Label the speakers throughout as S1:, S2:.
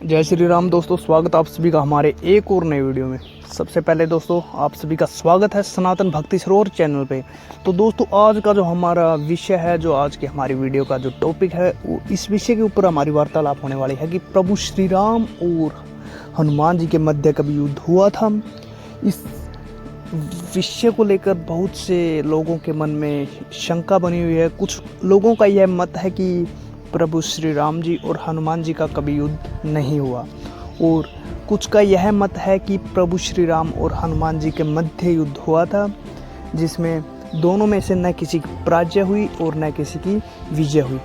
S1: जय श्री राम दोस्तों, स्वागत आप सभी का हमारे एक और नए वीडियो में। सबसे पहले दोस्तों आप सभी का स्वागत है सनातन भक्ति सरोवर चैनल पे। तो दोस्तों आज का जो हमारा विषय है, जो आज की हमारी वीडियो का जो टॉपिक है, वो इस विषय के ऊपर हमारी वार्तालाप होने वाली है कि प्रभु श्री राम और हनुमान जी के मध्य कभी युद्ध हुआ था। इस विषय को लेकर बहुत से लोगों के मन में शंका बनी हुई है। कुछ लोगों का यह मत है कि प्रभु श्री राम जी और हनुमान जी का कभी युद्ध नहीं हुआ, और कुछ का यह मत है कि प्रभु श्री राम और हनुमान जी के मध्य युद्ध हुआ था, जिसमें दोनों में से न किसी की पराजय हुई और न किसी की विजय हुई।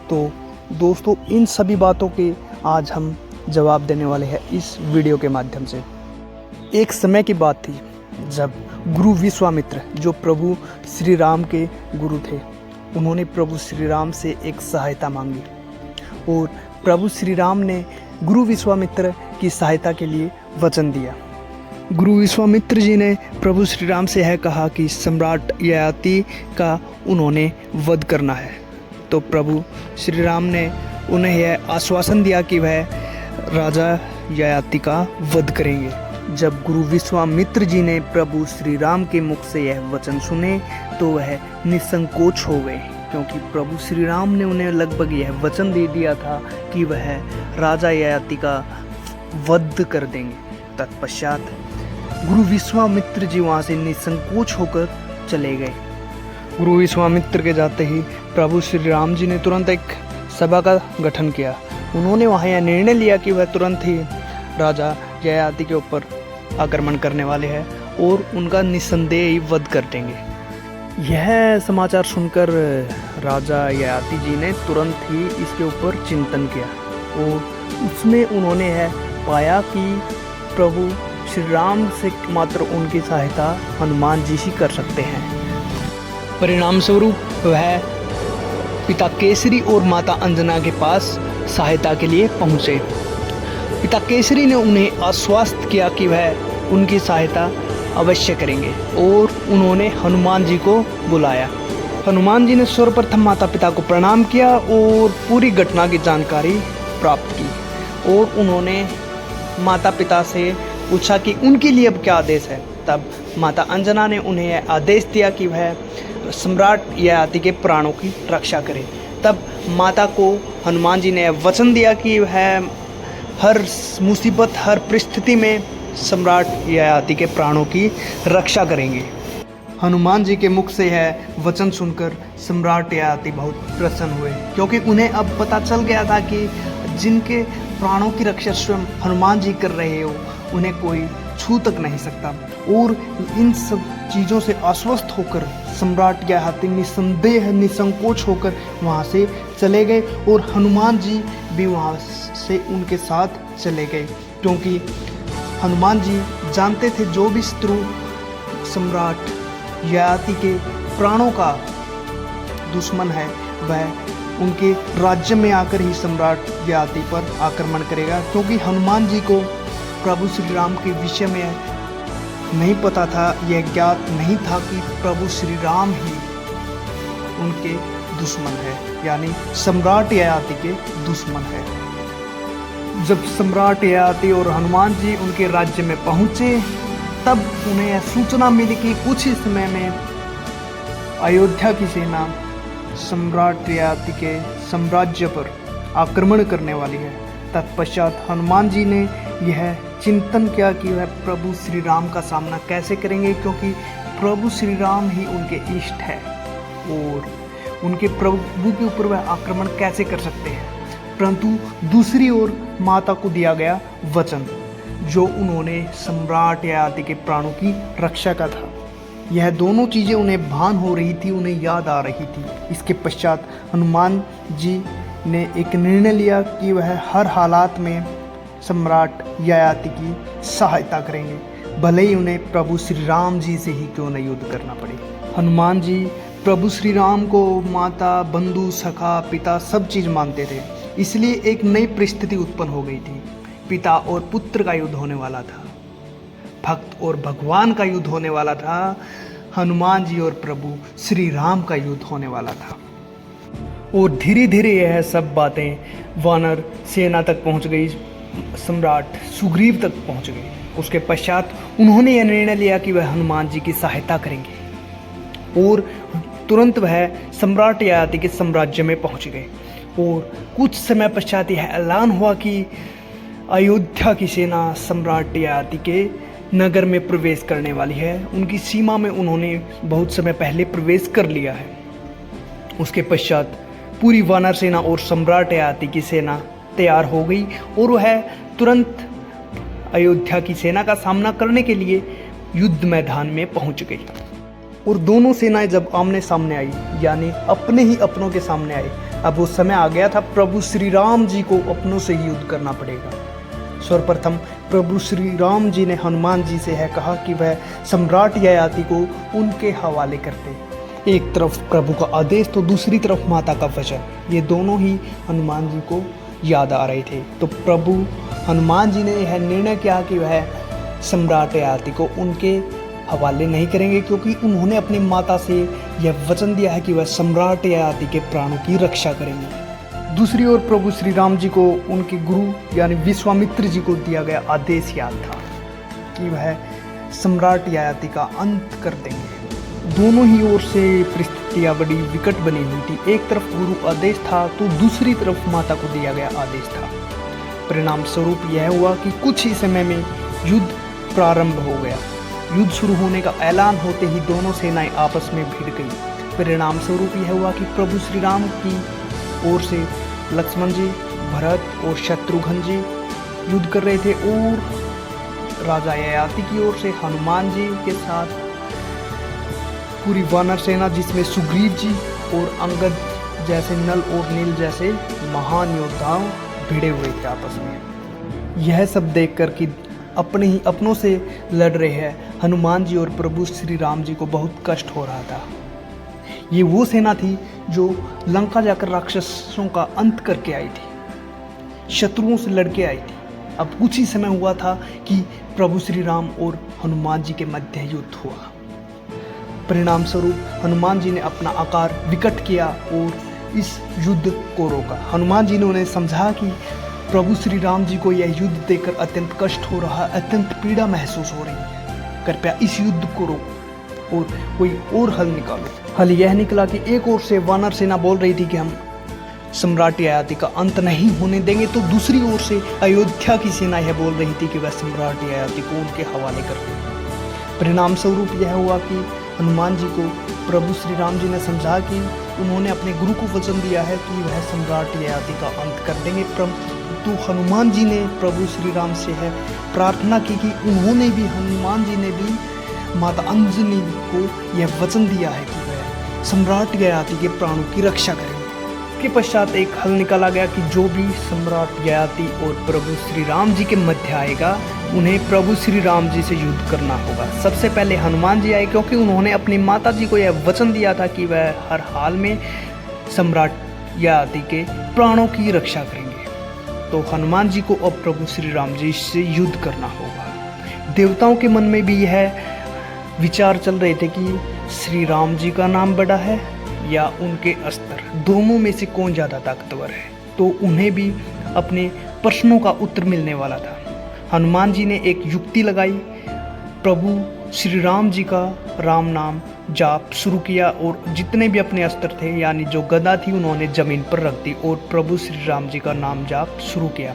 S1: तो दोस्तों इन सभी बातों के आज हम जवाब देने वाले हैं इस वीडियो के माध्यम से। एक समय की बात थी जब गुरु विश्वामित्र, जो प्रभु श्री राम के गुरु थे, उन्होंने प्रभु श्री राम से एक सहायता मांगी और प्रभु श्री राम ने गुरु विश्वामित्र की सहायता के लिए वचन दिया। गुरु विश्वामित्र जी ने प्रभु श्री राम से यह कहा कि सम्राट ययाति का उन्होंने वध करना है। तो प्रभु श्री राम ने उन्हें यह आश्वासन दिया कि वह राजा ययाति का वध करेंगे। जब गुरु विश्वामित्र जी ने प्रभु श्री राम के मुख से यह वचन सुने तो वह निसंकोच हो गए, क्योंकि प्रभु श्री राम ने उन्हें लगभग यह वचन दे दिया था कि वह राजा ययाति का वध कर देंगे। तत्पश्चात गुरु विश्वामित्र जी वहाँ से निसंकोच होकर चले गए। गुरु विश्वामित्र के जाते ही प्रभु श्री राम जी ने तुरंत एक सभा का गठन किया। उन्होंने वहाँ यह निर्णय लिया कि वह तुरंत ही राजा ययाति के ऊपर आक्रमण करने वाले हैं और उनका निसंदेह वध कर देंगे। यह समाचार सुनकर राजा ययाति जी ने तुरंत ही इसके ऊपर चिंतन किया और उसमें उन्होंने यह पाया कि प्रभु श्री राम से मात्र उनकी सहायता हनुमान जी ही कर सकते हैं। परिणाम स्वरूप वह पिता केसरी और माता अंजना के पास सहायता के लिए पहुँचे। पिता केसरी ने उन्हें आश्वस्त किया कि वह उनकी सहायता अवश्य करेंगे और उन्होंने हनुमान जी को बुलाया। हनुमान जी ने सर्वप्रथम माता पिता को प्रणाम किया और पूरी घटना की जानकारी प्राप्त की और उन्होंने माता पिता से पूछा कि उनके लिए अब क्या आदेश है। तब माता अंजना ने उन्हें यह आदेश दिया कि वह सम्राट ययाति के प्राणों की रक्षा करें। तब माता को हनुमान जी ने वचन दिया कि वह हर मुसीबत, हर परिस्थिति में सम्राट ययाति के प्राणों की रक्षा करेंगे। हनुमान जी के मुख से यह वचन सुनकर सम्राट ययाति बहुत प्रसन्न हुए, क्योंकि उन्हें अब पता चल गया था कि जिनके प्राणों की रक्षा स्वयं हनुमान जी कर रहे हो, उन्हें कोई छू तक नहीं सकता। और इन सब चीज़ों से आश्वस्त होकर सम्राट ययाति निसंदेह निसंकोच होकर वहाँ से चले गए और हनुमान जी भी वहाँ से उनके साथ चले गए, क्योंकि हनुमान जी जानते थे जो भी शत्रु सम्राट ययाति के प्राणों का दुश्मन है, वह उनके राज्य में आकर ही सम्राट ययाति पर आक्रमण करेगा। क्योंकि हनुमान जी को प्रभु श्री राम के विषय में नहीं पता था, यह ज्ञात नहीं था कि प्रभु श्री राम ही उनके दुश्मन है, यानी सम्राट ययाति के दुश्मन है। जब सम्राट ययाति और हनुमान जी उनके राज्य में पहुंचे, तब उन्हें यह सूचना मिली कि कुछ ही समय में अयोध्या की सेना सम्राट ययाति के साम्राज्य पर आक्रमण करने वाली है। तत्पश्चात हनुमान जी ने यह चिंतन किया कि वह प्रभु श्री राम का सामना कैसे करेंगे, क्योंकि प्रभु श्री राम ही उनके इष्ट है और उनके प्रभु के ऊपर वह आक्रमण कैसे कर सकते हैं। परंतु दूसरी ओर माता को दिया गया वचन, जो उन्होंने सम्राट ययाति के प्राणों की रक्षा का था, यह दोनों चीज़ें उन्हें भान हो रही थी, उन्हें याद आ रही थी। इसके पश्चात हनुमान जी ने एक निर्णय लिया कि वह हर हालात में सम्राट ययाति की सहायता करेंगे, भले ही उन्हें प्रभु श्री राम जी से ही क्यों न युद्ध करना पड़े। हनुमान जी प्रभु श्री राम को माता, बंधु, सखा, पिता सब चीज़ मानते थे, इसलिए एक नई परिस्थिति उत्पन्न हो गई थी। पिता और पुत्र का युद्ध होने वाला था, भक्त और भगवान का युद्ध होने वाला था, हनुमान जी और प्रभु श्री राम का युद्ध होने वाला था। और धीरे धीरे यह सब बातें वानर सेना तक पहुंच गई। सम्राट सुग्रीव तक पहुंच गए। उसके पश्चात उन्होंने यह निर्णय लिया कि वह हनुमान जी की सहायता करेंगे और तुरंत वह सम्राट ययाति के साम्राज्य में पहुंच गए। और कुछ समय पश्चात यह ऐलान हुआ कि अयोध्या की सेना सम्राट ययाति के नगर में प्रवेश करने वाली है। उनकी सीमा में उन्होंने बहुत समय पहले प्रवेश कर लिया है। उसके पश्चात पूरी वानर सेना और सम्राट ययाति की सेना तैयार हो गई और वह तुरंत अयोध्या की सेना का सामना करने के लिए युद्ध मैदान में पहुंच गई। और दोनों सेनाएं जब आमने सामने आई, यानी अपने ही अपनों के सामने आई, अब वो समय आ गया था प्रभु श्री राम जी को अपनों से ही युद्ध करना पड़ेगा। सर्वप्रथम प्रभु श्री राम जी ने हनुमान जी से यह कहा कि वह सम्राट ययाति को उनके हवाले करते। एक तरफ प्रभु का आदेश तो दूसरी तरफ माता का वचन, ये दोनों ही हनुमान जी को याद आ रहे थे। तो प्रभु हनुमान जी ने यह निर्णय किया कि वह सम्राट ययाति को उनके हवाले नहीं करेंगे, क्योंकि उन्होंने अपनी माता से यह वचन दिया है कि वह सम्राट ययाति के प्राणों की रक्षा करेंगे। दूसरी ओर प्रभु श्री राम जी को उनके गुरु यानी विश्वामित्र जी को दिया गया आदेश याद था कि वह सम्राट ययाति का अंत कर देंगे। दोनों ही ओर से परिस्थितियाँ बड़ी विकट बनी हुई थी। एक तरफ गुरु आदेश था तो दूसरी तरफ माता को दिया गया आदेश था। परिणाम स्वरूप यह हुआ कि कुछ ही समय में युद्ध प्रारंभ हो गया। युद्ध शुरू होने का ऐलान होते ही दोनों सेनाएं आपस में भिड़ गई। परिणाम स्वरूप यह हुआ कि प्रभु श्री राम की ओर से लक्ष्मण जी, भरत और शत्रुघ्न जी युद्ध कर रहे थे और राजा ययाति की ओर से हनुमान जी के साथ पूरी वानर सेना, जिसमें सुग्रीव जी और अंगद जैसे नल और नील जैसे महान योद्धा भिड़े हुए थे आपस में। यह सब देखकर कि अपने ही अपनों से लड़ रहे हैं हनुमान जी और प्रभु श्री राम जी को बहुत कष्ट हो रहा था। ये वो सेना थी जो लंका जाकर राक्षसों का अंत करके आई थी, शत्रुओं से लड़के आई थी। अब कुछ ही समय हुआ था कि प्रभु श्री राम और हनुमान जी के मध्य युद्ध हुआ। परिणाम स्वरूप हनुमान जी ने अपना आकार विकट किया और इस युद्ध को रोका। हनुमान जी ने उन्हें समझा कि प्रभु श्री राम जी को यह युद्ध देखकर अत्यंत कष्ट हो रहा, अत्यंत पीड़ा महसूस हो रही है। कृपया इस युद्ध को रोको और कोई और हल निकालो। हल यह निकला कि एक ओर से वानर सेना बोल रही थी कि हम सम्राट ययाति का अंत नहीं होने देंगे, तो दूसरी ओर से अयोध्या की सेना यह बोल रही थी कि वह सम्राट ययाति को उनके हवाले कर दें। परिणाम स्वरूप यह हुआ कि हनुमान जी को प्रभु श्री राम जी ने समझा कि उन्होंने अपने गुरु को वचन दिया है कि वह सम्राट ययाति का अंत कर देंगे। परंतु हनुमान जी ने प्रभु श्री राम से है प्रार्थना की कि उन्होंने भी, हनुमान जी ने भी माता अंजनी को यह वचन दिया है कि वह सम्राट ययाति के प्राणों की रक्षा करेंगे। इसके पश्चात एक हल निकाला गया कि जो भी सम्राट ययाति और प्रभु श्री राम जी के मध्य आएगा, उन्हें प्रभु श्री राम जी से युद्ध करना होगा। सबसे पहले हनुमान जी आए, क्योंकि उन्होंने अपनी माता जी को यह वचन दिया था कि वह हर हाल में सम्राट ययाति के प्राणों की रक्षा करेंगे। तो हनुमान जी को अब प्रभु श्री राम जी से युद्ध करना होगा। देवताओं के मन में भी यह विचार चल रहे थे कि श्री राम जी का नाम बड़ा है या उनके अस्त्र, दोनों में से कौन ज़्यादा ताकतवर है। तो उन्हें भी अपने प्रश्नों का उत्तर मिलने वाला था। हनुमान जी ने एक युक्ति लगाई, प्रभु श्री राम जी का राम नाम जाप शुरू किया और जितने भी अपने अस्त्र थे यानी जो गदा थी उन्होंने जमीन पर रख दी और प्रभु श्री राम जी का नाम जाप शुरू किया।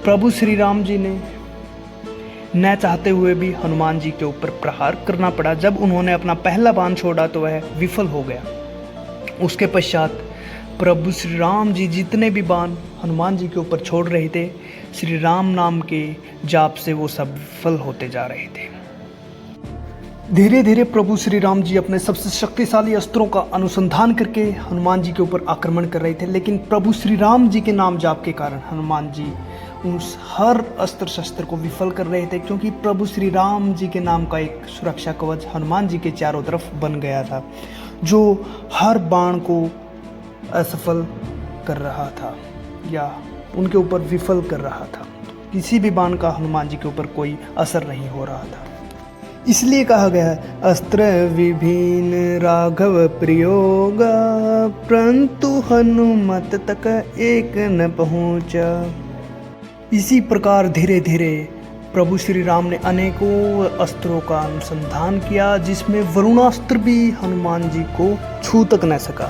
S1: प्रभु श्री राम जी ने न चाहते हुए भी हनुमान जी के ऊपर प्रहार करना पड़ा। जब उन्होंने अपना पहला बाण छोड़ा तो वह विफल हो गया। उसके पश्चात प्रभु श्री राम जी जितने भी बाण हनुमान जी के ऊपर छोड़ रहे थे, श्री राम नाम के जाप से वो सब विफल होते जा रहे थे। धीरे धीरे प्रभु श्री राम जी अपने सबसे शक्तिशाली अस्त्रों का अनुसंधान करके हनुमान जी के ऊपर आक्रमण कर रहे थे, लेकिन प्रभु श्री राम जी के नाम जाप के कारण हनुमान जी उस हर अस्त्र शस्त्र को विफल कर रहे थे, क्योंकि प्रभु श्री राम जी के नाम का एक सुरक्षा कवच हनुमान जी के चारों तरफ बन गया था, जो हर बाण को असफल कर रहा था या उनके ऊपर विफल कर रहा था। किसी भी बाण का हनुमान जी के ऊपर कोई असर नहीं हो रहा था। इसलिए कहा गया है, अस्त्र विभिन्न राघव प्रयोग, परंतु हनुमत तक एक न पहुँचा। इसी प्रकार धीरे धीरे प्रभु श्री राम ने अनेकों अस्त्रों का अनुसंधान किया, जिसमें वरुणास्त्र भी हनुमान जी को छू तक न सका।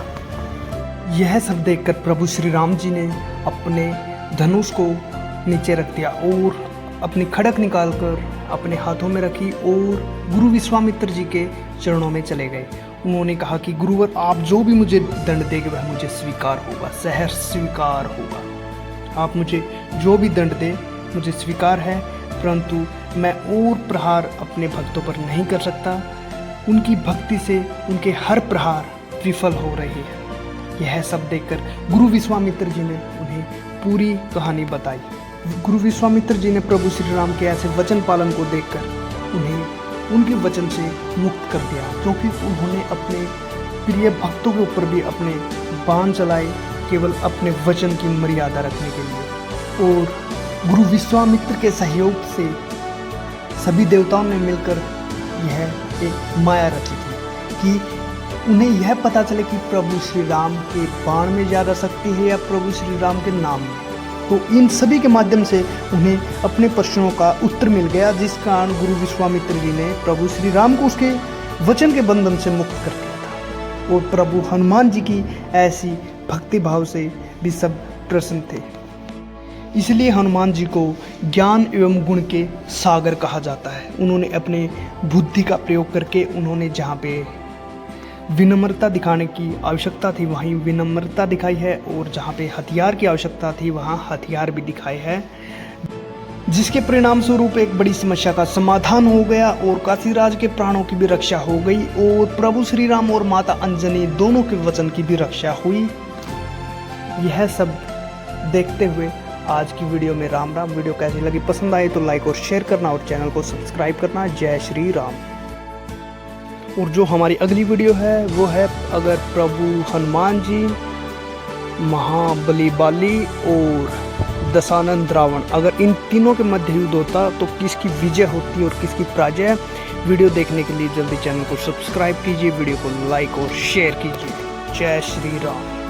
S1: यह सब देखकर प्रभु श्री राम जी ने अपने धनुष को नीचे रख दिया और अपनी खड़क निकालकर अपने हाथों में रखी और गुरु विश्वामित्र जी के चरणों में चले गए। उन्होंने कहा कि गुरुवर, आप जो भी मुझे दंड देंगे वह मुझे स्वीकार होगा, सहर्ष स्वीकार होगा। आप मुझे जो भी दंड दे मुझे स्वीकार है, परंतु मैं और प्रहार अपने भक्तों पर नहीं कर सकता। उनकी भक्ति से उनके हर प्रहार विफल हो रहे हैं। यह सब देखकर गुरु विश्वामित्र जी ने उन्हें पूरी कहानी बताई। गुरु विश्वामित्र जी ने प्रभु श्री राम के ऐसे वचन पालन को देखकर उन्हें उनके वचन से मुक्त कर दिया, क्योंकि उन्होंने अपने प्रिय भक्तों के ऊपर भी अपने बाण चलाए, केवल अपने वचन की मर्यादा रखने के लिए। और गुरु विश्वामित्र के सहयोग से सभी देवताओं ने मिलकर यह एक माया रची थी कि उन्हें यह पता चले कि प्रभु श्री राम के बाण में ज़्यादा शक्ति है या प्रभु श्री राम के नाम में। तो इन सभी के माध्यम से उन्हें अपने प्रश्नों का उत्तर मिल गया, जिस कारण गुरु विश्वामित्र जी ने प्रभु श्री राम को उसके वचन के बंधन से मुक्त कर दिया था। और प्रभु हनुमान जी की ऐसी भक्ति भाव से भी सब प्रसन्न थे। इसलिए हनुमान जी को ज्ञान एवं गुण के सागर कहा जाता है। उन्होंने अपने बुद्धि का प्रयोग करके उन्होंने जहाँ पे विनम्रता दिखाने की आवश्यकता थी वहीं विनम्रता दिखाई है, और जहाँ पे हथियार की आवश्यकता थी वहाँ हथियार भी दिखाए हैं, जिसके परिणाम स्वरूप एक बड़ी समस्या का समाधान हो गया और काशीराज के प्राणों की भी रक्षा हो गई और प्रभु श्री राम और माता अंजनी दोनों के वचन की भी रक्षा हुई। यह सब देखते हुए आज की वीडियो में राम राम। वीडियो कैसी लगी, पसंद आए तो लाइक और शेयर करना और चैनल को सब्सक्राइब करना। जय श्री राम। और जो हमारी अगली वीडियो है वो है अगर प्रभु हनुमान जी, महाबली बाली और दशानन रावण, अगर इन तीनों के मध्य युद्ध होता तो किसकी विजय होती और किसकी पराजय। वीडियो देखने के लिए जल्दी चैनल को सब्सक्राइब कीजिए, वीडियो को लाइक और शेयर कीजिए। जय श्री राम।